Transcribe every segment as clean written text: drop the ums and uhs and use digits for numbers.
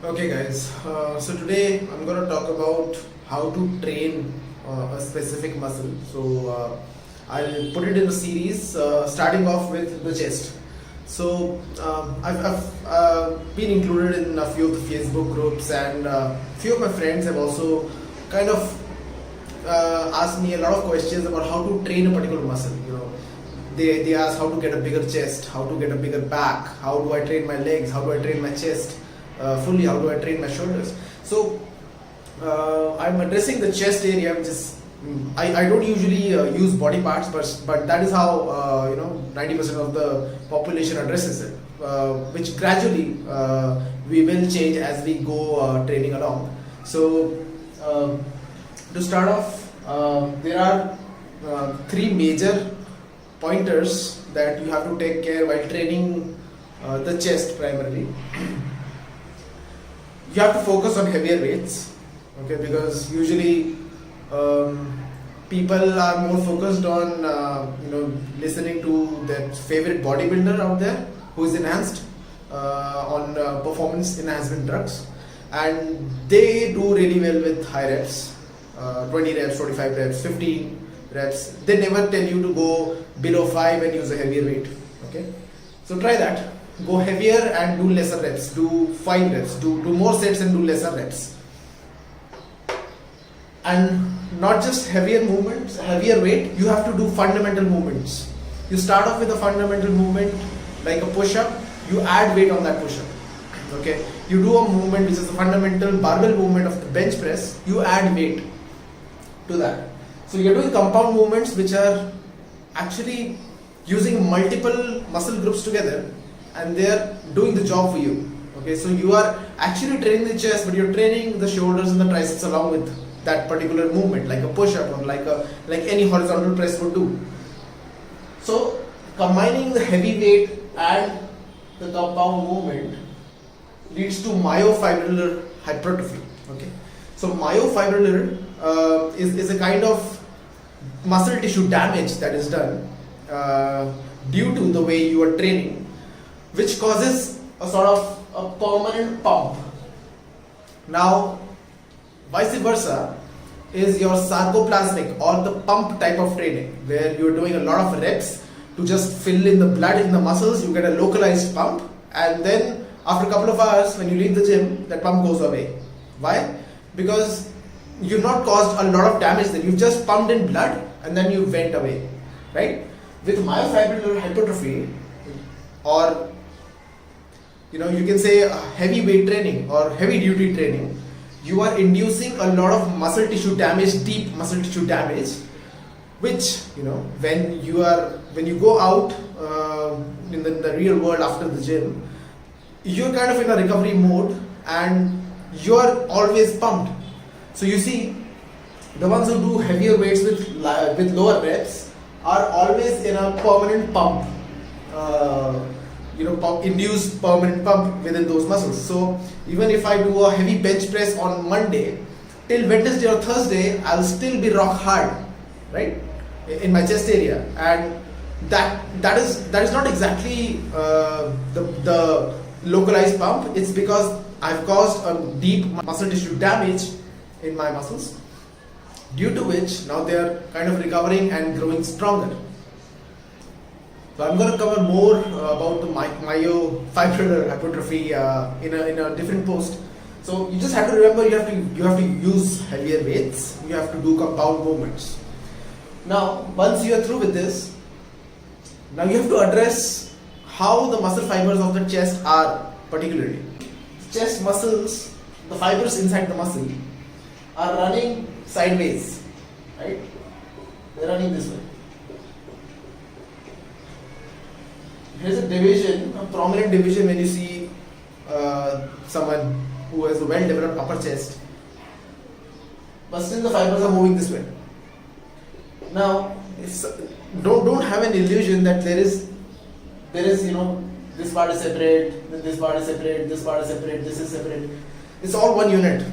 Okay, guys. So today I'm going to talk about how to train a specific muscle. I'll put it in a series, starting off with the chest. I've been included in a few of the Facebook groups, and few of my friends have also kind of asked me a lot of questions about how to train a particular muscle. They ask how to get a bigger chest, how to get a bigger back, how do I train my legs, how do I train my chest fully, how do I train my shoulders. I'm addressing the chest area, which is I don't usually use body parts, but that is how 90% of the population addresses it, which gradually we will change as we go training along. To start off, there are three major pointers that you have to take care while training the chest primarily. You have to focus on heavier weights, okay, because usually people are more focused on listening to their favorite bodybuilder out there who is enhanced on performance enhancement drugs, and they do really well with high reps, 20 reps, 45 reps, 15 reps. They never tell you to go below 5 and use a heavier weight. Okay, so try that. Go heavier and do lesser reps. Do 5 reps. Do more sets and do lesser reps. And not just heavier movements, heavier weight. You have to do fundamental movements. You start off with a fundamental movement like a push-up. You add weight on that push-up. Okay. You do a movement which is the fundamental barbell movement of the bench press. You add weight to that. So you're doing compound movements which are actually using multiple muscle groups together, and they are doing the job for you. Okay, so you are actually training the chest, but you're training the shoulders and the triceps along with that particular movement, like a push-up or like any horizontal press would do. So combining the heavy weight and the compound movement leads to myofibrillar hypertrophy. Okay, so myofibrillar is a kind of muscle tissue damage that is done due to the way you are training, which causes a sort of a permanent pump. Now, vice versa is your sarcoplasmic or the pump type of training, where you're doing a lot of reps to just fill in the blood in the muscles. You get a localized pump, and then after a couple of hours when you leave the gym, that pump goes away. Why? Because you've not caused a lot of damage there. You've just pumped in blood and then you went away, right? With myofibrillar hypertrophy, or you can say heavy weight training or heavy duty training, you are inducing a lot of muscle tissue damage, deep muscle tissue damage, which when you go out in the real world after the gym, you're kind of in a recovery mode and you're always pumped. So you see, the ones who do heavier weights with lower reps are always in a permanent pump, induced permanent pump within those muscles. So even if I do a heavy bench press on Monday, till Wednesday or Thursday, I'll still be rock hard, right, in my chest area, and that is not exactly the localized pump. It's because I've caused a deep muscle tissue damage in my muscles, due to which now they are kind of recovering and growing stronger. So I'm going to cover more about the myofibrillar hypertrophy in a different post. So you just have to remember, you have to use heavier weights. You have to do compound movements. Now, once you are through with this, now you have to address how the muscle fibers of the chest are particularly. Chest muscles, the fibers inside the muscle, are running sideways, right? They're running this way. Here's a division, a prominent division when you see someone who has a well-developed upper chest, but still the fibers are moving this way. Now, don't have an illusion that there is this part is separate, then this part is separate, this part is separate, this is separate. It's all one unit.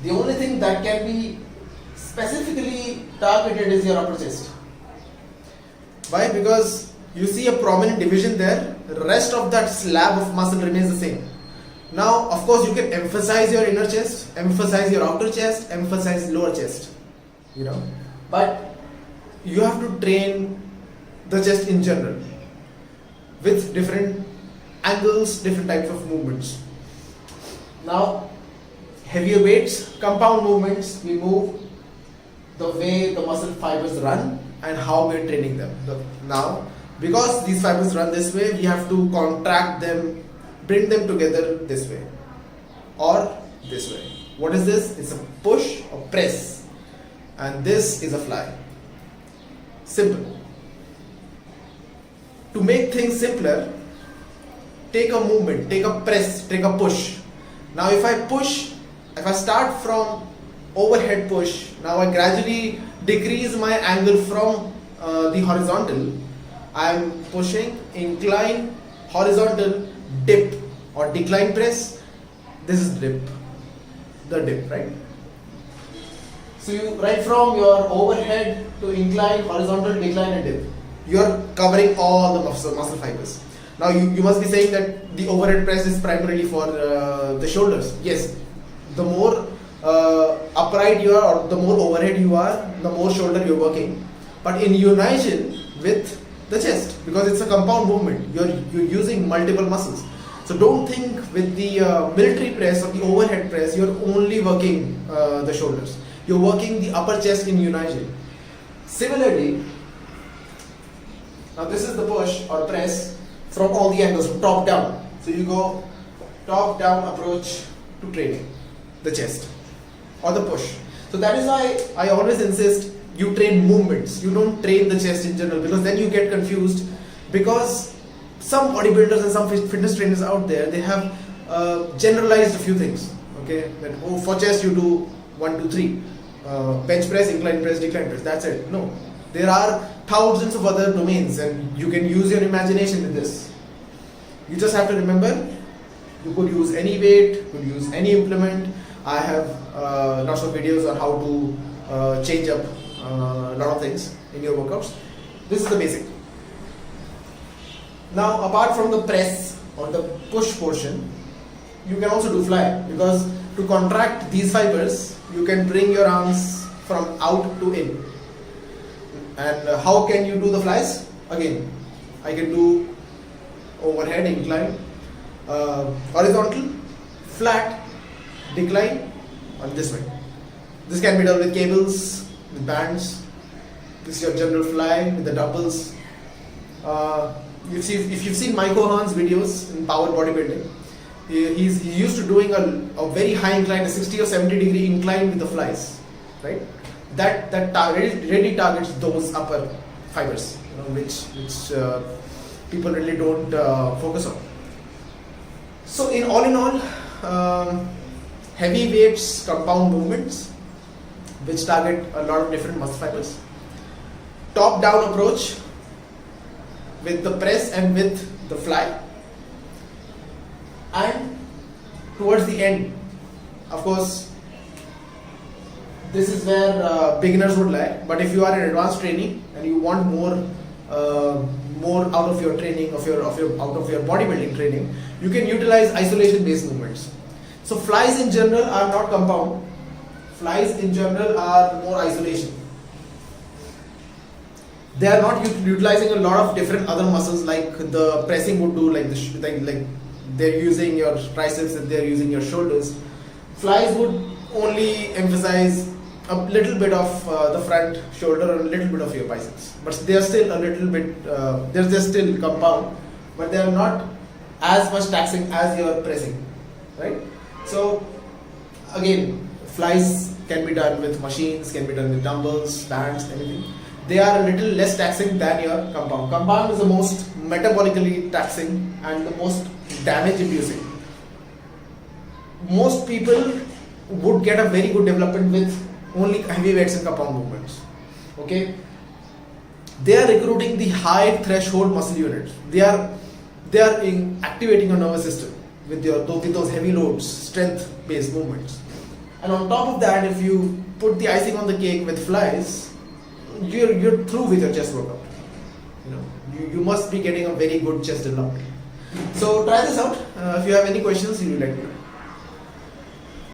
The only thing that can be specifically targeted is your upper chest. Why? Because you see a prominent division there, the rest of that slab of muscle remains the same. Now, of course, you can emphasize your inner chest, emphasize your outer chest, emphasize lower chest, but you have to train the chest in general with different angles, different types of movements. Now, heavier weights, compound movements, we move the way the muscle fibers run and how we are training them. Now, because these fibers run this way, we have to contract them, bring them together this way or this way. What is this? It's a push or press, and this is a fly. Simple. To make things simpler, take a movement, take a press, take a push. Now if I start from overhead push, now I gradually decrease my angle from the horizontal. I am pushing, incline, horizontal, dip or decline press. This is the dip, right? So you right from your overhead to incline, horizontal, decline and dip. You are covering all the muscle fibers. Now you must be saying that the overhead press is primarily for the shoulders. Yes, the more upright you are or the more overhead you are, the more shoulder you're working. But in unison with the chest, because it's a compound movement, you're using multiple muscles. So don't think with the military press or the overhead press, you're only working the shoulders. You're working the upper chest in unison. Similarly, now this is the push or press from all the angles, from top down. So you go top down approach to training the chest or the push. So that is why I always insist you train movements. You don't train the chest in general, because then you get confused, because some bodybuilders and some fitness trainers out there, they have generalized a few things. Okay, that for chest you do 1, 2, 3, bench press, incline press, decline press. That's it. No, there are thousands of other domains, and you can use your imagination with this. You just have to remember, you could use any weight, could use any implement. I have lots of videos on how to change up a lot of things in your workouts. This is the basic. Now, apart from the press or the push portion, you can also do fly, because to contract these fibers, you can bring your arms from out to in. And how can you do the flies? Again, I can do overhead, incline, horizontal, flat, decline, and this way. This can be done with cables, with bands. This is your general fly with the dumbbells. If you've seen Mike O'Hearn's videos in power bodybuilding, he used to doing a very high incline, a 60 or 70 degree incline with the flies, right? That really targets those upper fibers, which people really don't focus on. So in all, heavy weights, compound movements, which target a lot of different muscle fibers. Top down approach with the press and with the fly. And towards the end, of course, this is where beginners would lie. But if you are in advanced training and you want more out of your training, out of your bodybuilding training, you can utilize isolation-based movements. So flies in general are not compound. Flies in general are more isolation. They are not utilizing a lot of different other muscles like the pressing would do, like they're using your triceps and they're using your shoulders. Flies would only emphasize a little bit of the front shoulder and a little bit of your biceps, but they are still a little bit. They're still compound, but they are not as much taxing as your pressing, right? So again, flies can be done with machines, can be done with dumbbells, bands, anything. They are a little less taxing than your compound. Compound is the most metabolically taxing and the most damage inducing. Most people would get a very good development with only heavy weights and compound movements. Okay, they are recruiting the high threshold muscle units. They are activating your nervous system with those heavy loads, strength based movements. And on top of that, if you put the icing on the cake with flies, you're through with your chest workout. You must be getting a very good chest development. So try this out. If you have any questions, you let me know.